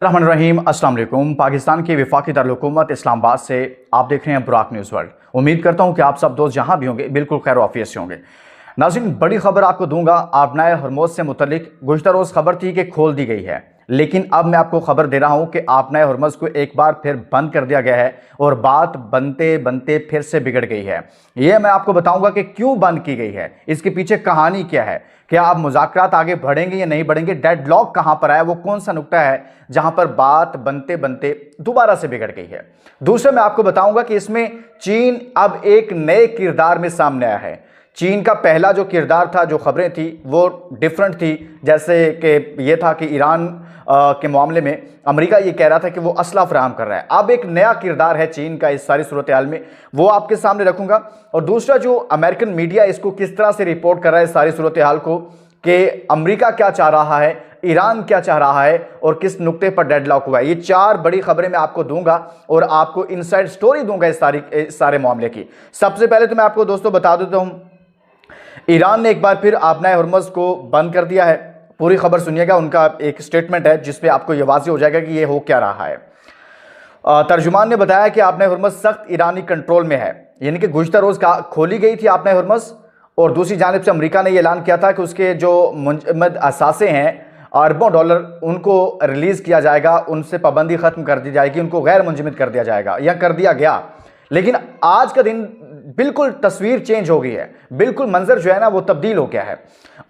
रहमान रहीम। अस्सलाम वालेकुम। पाकिस्तान की वफाकी दारुल-हुकूमत इस्लामाबाद से आप देख रहे हैं बुराक न्यूज़ वर्ल्ड। उम्मीद करता हूं कि आप सब दोस्त जहां भी होंगे बिल्कुल खैर वाफियत से होंगे। नाज़रीन, बड़ी खबर आपको दूंगा। आबनाए हरमुज़ से मुतल्लिक गुज़िश्ता रोज़ खबर थी कि खोल दी गई है, लेकिन अब मैं आपको खबर दे रहा हूं कि आबनाए हरमुज़ को एक बार फिर बंद कर दिया गया है और बात बनते बनते फिर से बिगड़ गई है। यह मैं आपको बताऊंगा कि क्यों बंद की गई है, इसके पीछे कहानी क्या है, क्या अब मुज़ाकरात आगे बढ़ेंगे या नहीं बढ़ेंगे, डेडलॉक कहां पर आया, वो कौन सा नुक्ता है जहां पर बात बनते बनते दोबारा से बिगड़ गई है। दूसरा मैं आपको बताऊंगा कि इसमें चीन अब एक नए किरदार में सामने आया है। चीन का पहला जो किरदार था, जो खबरें थी वो डिफरेंट थी, जैसे कि ये था कि ईरान के मामले में अमेरिका ये कह रहा था कि वो असला फराहम कर रहा है। अब एक नया किरदार है चीन का इस सारी सूरत हाल में, वो आपके सामने रखूंगा। और दूसरा, जो अमेरिकन मीडिया इसको किस तरह से रिपोर्ट कर रहा है इस सारी सूरत हाल को, कि अमेरिका क्या चाह रहा है, ईरान क्या चाह रहा है और किस नुक्ते पर डेडलॉक हुआ है। ये चार बड़ी खबरें मैं आपको दूंगा और आपको इनसाइड स्टोरी दूंगा इस सारे मामले की। सबसे पहले तो मैं आपको दोस्तों बता देता हूं, ईरान ने एक बार फिर आबनाए हरमुज़ को बंद कर दिया है। पूरी खबर सुनिएगा, उनका एक स्टेटमेंट है जिसपे आपको यह वाज़ेह हो जाएगा कि ये हो क्या रहा है। तर्जुमान ने बताया कि आबनाए हरमुज़ सख्त ईरानी कंट्रोल में है, यानी कि गुज़िश्ता रोज़ खोली गई थी आबनाए हरमुज़, और दूसरी जानिब से अमेरिका ने यह ऐलान किया था कि उसके जो मुंजमद असासे हैं अरबों डॉलर, उनको रिलीज़ किया जाएगा, उनसे पाबंदी ख़त्म कर दी जाएगी, उनको गैर मुंजमद कर दिया जाएगा या कर दिया गया। लेकिन आज का दिन बिल्कुल तस्वीर चेंज हो गई है, बिल्कुल मंजर जो है ना वो तब्दील हो गया है।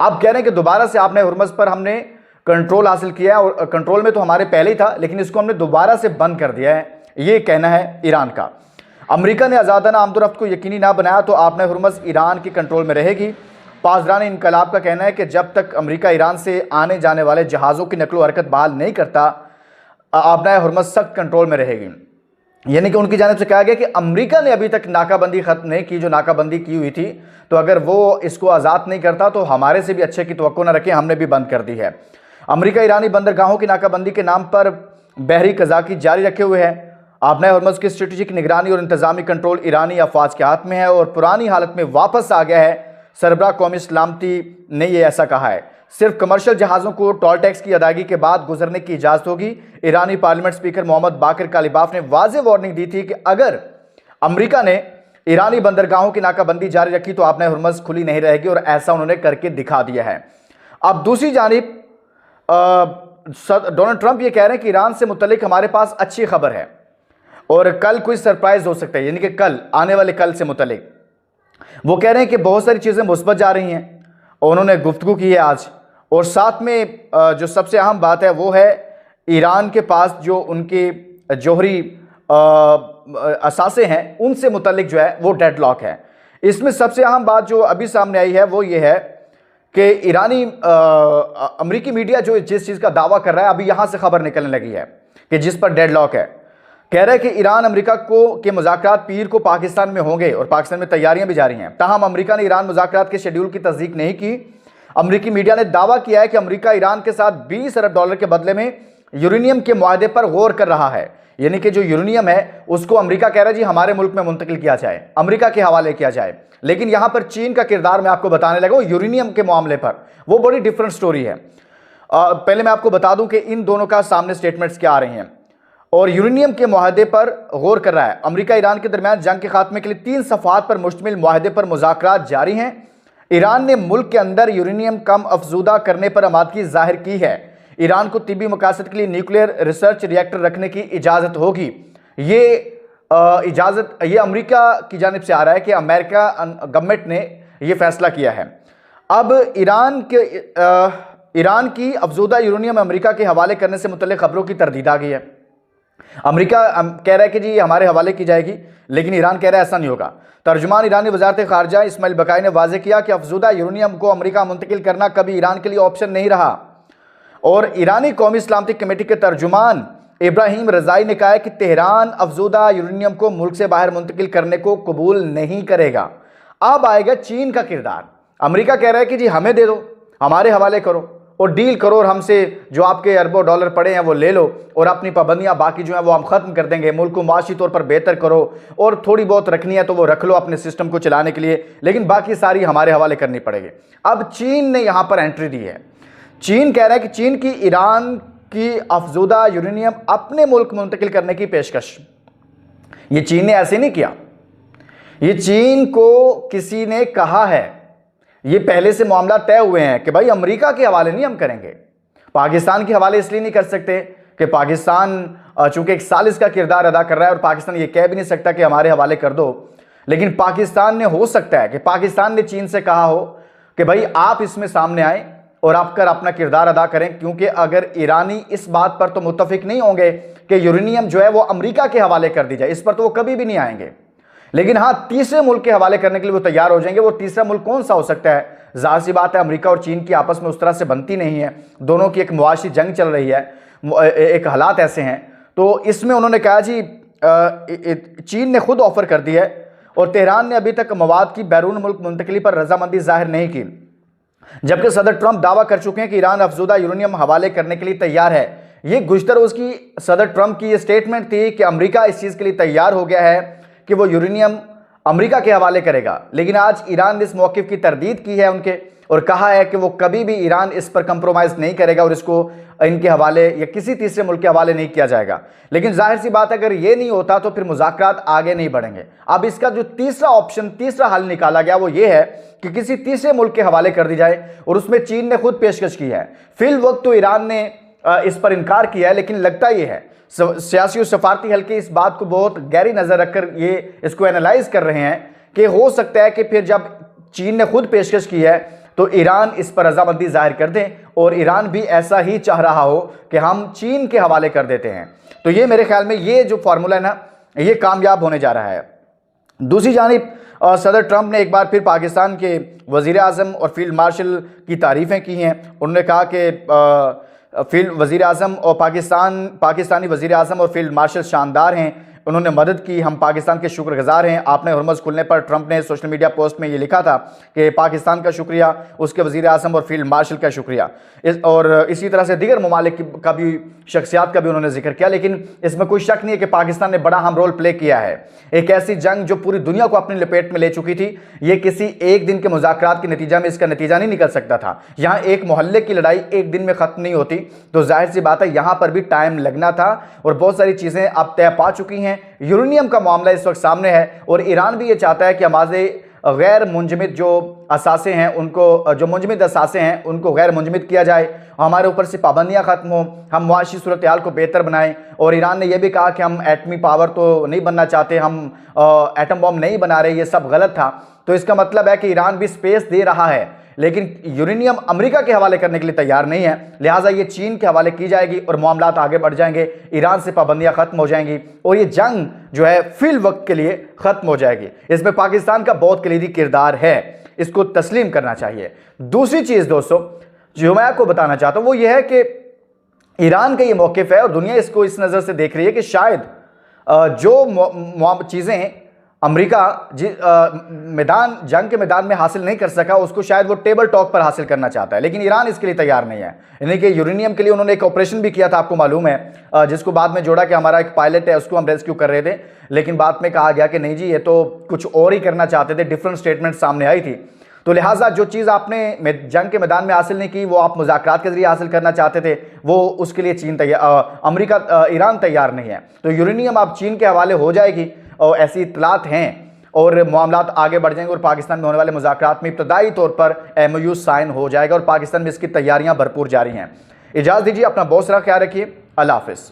अब कह रहे हैं कि दोबारा से आबनाए हरमुज़ पर हमने कंट्रोल हासिल किया है, और कंट्रोल में तो हमारे पहले ही था, लेकिन इसको हमने दोबारा से बंद कर दिया है, ये कहना है ईरान का। अमेरिका ने आज़ादाना आमदोरफ्त को यकीनी ना बनाया तो आबनाए हरमुज़ ईरान के कंट्रोल में रहेगी। पासदारान इनकलाब का कहना है कि जब तक अमेरिका ईरान से आने जाने वाले जहाज़ों की नकलो हरकत बहाल नहीं करता, आबनाए हरमुज़ सख्त कंट्रोल में रहेगी। यानी कि उनकी जानिब से कहा गया कि अमेरिका ने अभी तक नाकाबंदी खत्म नहीं की, जो नाकाबंदी की हुई थी, तो अगर वो इसको आज़ाद नहीं करता तो हमारे से भी अच्छे की तवक्को न रखें, हमने भी बंद कर दी है। अमेरिका ईरानी बंदरगाहों की नाकाबंदी के नाम पर बहरी कज़ाकी जारी रखे हुए है। आबनाए हरमुज़ की स्ट्रेटेजिक निगरानी और इंतजामी कंट्रोल ईरानी अफवाज के हाथ में है और पुरानी हालत में वापस आ गया है। सरबराह कौमी सलामती ने यह ऐसा कहा है। सिर्फ कमर्शियल जहाज़ों को टोल टैक्स की अदायगी के बाद गुजरने की इजाज़त होगी। ईरानी पार्लियामेंट स्पीकर मोहम्मद बाकिर कालिबाफ ने वाज़ेह वार्निंग दी थी कि अगर अमेरिका ने ईरानी बंदरगाहों की नाकाबंदी जारी रखी तो आबनाए हरमुज़ खुली नहीं रहेगी, और ऐसा उन्होंने करके दिखा दिया है। अब दूसरी जानिब डोनाल्ड ट्रंप ये कह रहे हैं कि ईरान से मुतल्लिक हमारे पास अच्छी खबर है और कल कोई सरप्राइज हो सकता है, यानी कि कल आने वाले कल से मुतल्लिक वो कह रहे हैं कि बहुत सारी चीज़ें मुस्बत जा रही हैं, और उन्होंने गुफ्तगू की है आज। और साथ में जो सबसे अहम बात है वो है ईरान के पास जो उनके जौहरी असासे हैं उनसे मुतल्लिक जो है वो डेडलॉक है। इसमें सबसे अहम बात जो अभी सामने आई है वो ये है कि ईरानी अमेरिकी मीडिया जो जिस चीज़ का दावा कर रहा है, अभी यहाँ से खबर निकलने लगी है कि जिस पर डेडलॉक है, कह रहा है कि ईरान अमेरिका के मुज़ाकरात पीर को पाकिस्तान में होंगे और पाकिस्तान में तैयारियां भी जारी हैं। ताहम अमेरिका ने ईरान मुज़ाकरात के शेड्यूल की तस्दीक नहीं की। अमेरिकी मीडिया ने दावा किया है कि अमेरिका ईरान के साथ 20 अरब डॉलर के बदले में यूरेनियम के मुआहदे पर गौर कर रहा है, यानी कि जो यूरेनियम है उसको अमेरिका कह रहा है जी हमारे मुल्क में मुंतकिल किया जाए, अमेरिका के हवाले किया जाए। लेकिन यहां पर चीन का किरदार मैं आपको बताने लगा यूरेनियम के मामले पर, वो बड़ी डिफरेंट स्टोरी है। पहले मैं आपको बता दूं कि इन दोनों का सामने स्टेटमेंट्स क्या आ रही हैं। और यूरेनियम के मुआहदे पर गौर कर रहा है। अमेरिका ईरान के दरमियान जंग के खात्मे के लिए 3 सफ़ात पर मुश्तमिल मुआहदे पर मुज़ाकरात जारी हैं। ईरान ने मुल्क के अंदर यूरेनियम कम अफजूदा करने पर आमादगी जाहिर की है। ईरान को तिब्बी मकासद के लिए न्यूक्लियर रिसर्च रिएक्टर रखने की इजाज़त होगी। ये इजाज़त ये अमेरिका की जानिब से आ रहा है कि अमेरिका गवर्नमेंट ने यह फैसला किया है। अब ईरान की अफजूदा यूरेनियम अमेरिका के हवाले करने से मुतल्लिक़ खबरों की तरदीद आ गई है। अमेरिका कह रहा है कि जी ये हमारे हवाले की जाएगी, लेकिन ईरान कह रहा है ऐसा नहीं होगा। तर्जुमान ईरानी वज़ारत ख़ारजा इस्माइल बकाई ने वाज़ेह किया कि अफजूदा यूरेनियम को अमेरिका मुंतकिल करना कभी ईरान के लिए ऑप्शन नहीं रहा। और ईरानी कौमी सलामती कमेटी के तर्जुमान इब्राहिम रज़ाई ने कहा है कि तेहरान अफजूदा यूरेनियम को मुल्क से बाहर मुंतकिल करने को कबूल नहीं करेगा। अब आएगा चीन का किरदार। अमेरिका कह रहा है कि जी हमें दे दो, हमारे हवाले करो और डील करो, और हमसे जो आपके अरबों डॉलर पड़े हैं वो ले लो, और अपनी पाबंदियां बाकी जो हैं वो हम ख़त्म कर देंगे, मुल्क को माशी तौर पर बेहतर करो, और थोड़ी बहुत रखनी है तो वो रख लो अपने सिस्टम को चलाने के लिए, लेकिन बाकी सारी हमारे हवाले करनी पड़ेगी। अब चीन ने यहाँ पर एंट्री दी है। चीन कह रहा है कि चीन की ईरान की अफजूदा यूरेनियम अपने मुल्क मुंतकिल करने की पेशकश। ये चीन ने ऐसे नहीं किया, ये चीन को किसी ने कहा है, ये पहले से मामला तय हुए हैं कि भाई अमेरिका के हवाले नहीं हम करेंगे, पाकिस्तान के हवाले इसलिए नहीं कर सकते कि पाकिस्तान चूंकि एक सालिस का किरदार अदा कर रहा है और पाकिस्तान ये कह भी नहीं सकता कि हमारे हवाले कर दो। लेकिन पाकिस्तान ने, हो सकता है कि पाकिस्तान ने चीन से कहा हो कि भाई आप इसमें सामने आए और आप कर अपना किरदार अदा करें, क्योंकि अगर ईरानी इस बात पर तो मुत्तफिक नहीं होंगे कि यूरेनियम जो है वो अमेरिका के हवाले कर दी जाए, इस पर तो वो कभी भी नहीं आएंगे। लेकिन हाँ, तीसरे मुल्क के हवाले करने के लिए वो तैयार हो जाएंगे। वो तीसरा मुल्क कौन सा हो सकता है? जाहिर सी बात है, अमेरिका और चीन की आपस में उस तरह से बनती नहीं है, दोनों की एक मुआशी जंग चल रही है, एक हालात ऐसे हैं। तो इसमें उन्होंने कहा जी चीन ने खुद ऑफर कर दी है और तेहरान ने अभी तक मवाद की बैरून मुल्क मुंतकिली पर रजामंदी जाहिर नहीं की, जबकि सदर ट्रंप दावा कर चुके हैं कि ईरान अफजूदा यूरेनियम हवाले करने के लिए तैयार है। ये गुज़िश्ता रोज़ की सदर ट्रंप की ये स्टेटमेंट थी कि अमेरिका इस चीज़ के लिए तैयार हो गया है कि वो यूरेनियम अमेरिका के हवाले करेगा। लेकिन आज ईरान ने इस मौक़िफ़ की तरदीद की है उनके और कहा है कि वो कभी भी ईरान इस पर कंप्रोमाइज़ नहीं करेगा और इसको इनके हवाले या किसी तीसरे मुल्क के हवाले नहीं किया जाएगा। लेकिन जाहिर सी बात है, अगर ये नहीं होता तो फिर मुज़ाकरात आगे नहीं बढ़ेंगे। अब इसका जो तीसरा ऑप्शन, तीसरा हल निकाला गया वो ये है कि किसी तीसरे मुल्क के हवाले कर दी जाए और उसमें चीन ने खुद पेशकश की है। फिल वक्त तो ईरान ने इस पर इनकार किया है, लेकिन लगता ये है सियासी और सफारती हल्के इस बात को बहुत गहरी नज़र रखकर ये इसको एनालाइज कर रहे हैं कि हो सकता है कि फिर जब चीन ने खुद पेशकश की है तो ईरान इस पर रजामंदी जाहिर कर दें और ईरान भी ऐसा ही चाह रहा हो कि हम चीन के हवाले कर देते हैं। तो ये मेरे ख्याल में ये जो फार्मूला है ना, ये कामयाब होने जा रहा है। दूसरी जानिब सदर ट्रंप ने एक बार फिर पाकिस्तान के वज़ीर आज़म और फील्ड मार्शल की तारीफ़ें की हैं। उन्होंने कहा कि फील्ड वज़ीर आज़म और पाकिस्तानी वज़ीर आज़म और फील्ड मार्शल शानदार हैं, उन्होंने मदद की, हम पाकिस्तान के शुक्रगुजार हैं। आपने हुर्मुज़ खुलने पर ट्रंप ने सोशल मीडिया पोस्ट में ये लिखा था कि पाकिस्तान का शुक्रिया, उसके वज़ीर आज़म और फील्ड मार्शल का शुक्रिया। और इसी तरह से दीगर ममालिक का भी, शख्सियात का भी उन्होंने जिक्र किया। लेकिन इसमें कोई शक नहीं है कि पाकिस्तान ने बड़ा अहम रोल प्ले किया है। एक ऐसी जंग जो पूरी दुनिया को अपनी लपेट में ले चुकी थी, ये किसी एक दिन के मुज़ाकरात के नतीजा में इसका नतीजा नहीं निकल सकता था। यहाँ एक मोहल्ले की लड़ाई एक दिन में ख़त्म नहीं होती, तो जाहिर सी बात है यहाँ पर भी टाइम लगना था और बहुत सारी चीज़ें अब तय पा चुकी हैं। यूरेनियम का मामला इस वक्त सामने है और ईरान भी ये चाहता है कि हमारे गैर मुंजमद जो असासे हैं उनको, जो मुंजमद असासे हैं उनको गैर मुंजमद किया जाए, हमारे ऊपर से पाबंदियाँ ख़त्म हो, हम मुआशी सूरत हाल को बेहतर बनाएं। और ईरान ने यह भी कहा कि हम एटमी पावर तो नहीं बनना चाहते, हम एटम बम नहीं बना रहे, ये सब गलत था। तो इसका मतलब है कि ईरान भी स्पेस दे रहा है, लेकिन यूरेनियम अमेरिका के हवाले करने के लिए तैयार नहीं है। लिहाजा ये चीन के हवाले की जाएगी और मामलात आगे बढ़ जाएंगे, ईरान से पाबंदियां खत्म हो जाएंगी और ये जंग जो है फिल वक्त के लिए खत्म हो जाएगी। इसमें पाकिस्तान का बहुत कलीदी किरदार है, इसको तस्लीम करना चाहिए। दूसरी चीज़ दोस्तों जो मैं आपको बताना चाहता हूँ वो ये है कि ईरान का ये मौक़िफ़ है और दुनिया इसको इस नज़र से देख रही है कि शायद जो चीज़ें अमेरिका जंग के मैदान में हासिल नहीं कर सका, उसको शायद वो टेबल टॉक पर हासिल करना चाहता है। लेकिन ईरान इसके लिए तैयार नहीं है। यानी कि यूरेनियम के लिए उन्होंने एक ऑपरेशन भी किया था, आपको मालूम है, जिसको बाद में जोड़ा कि हमारा एक पायलट है उसको हम रेस्क्यू कर रहे थे, लेकिन बाद में कहा गया कि नहीं जी ये तो कुछ और ही करना चाहते थे, डिफरेंट स्टेटमेंट सामने आई थी। तो लिहाजा जो चीज़ आपने जंग के मैदान में हासिल नहीं की, वो आप मुज़ाकरात के जरिए हासिल करना चाहते थे, वो उसके लिए ईरान तैयार नहीं है। तो यूरेनियम अब चीन के हवाले हो जाएगी और ऐसी इत्तलात हैं और मामलात आगे बढ़ जाएंगे और पाकिस्तान में होने वाले मुज़ाकरात में इब्तदाई तौर पर MOU साइन हो जाएगा और पाकिस्तान में इसकी तैयारियां भरपूर जारी हैं। इजाज़त दीजिए, अपना बहुत सारा ख्याल रखिए, अल्लाह हाफ़िज़।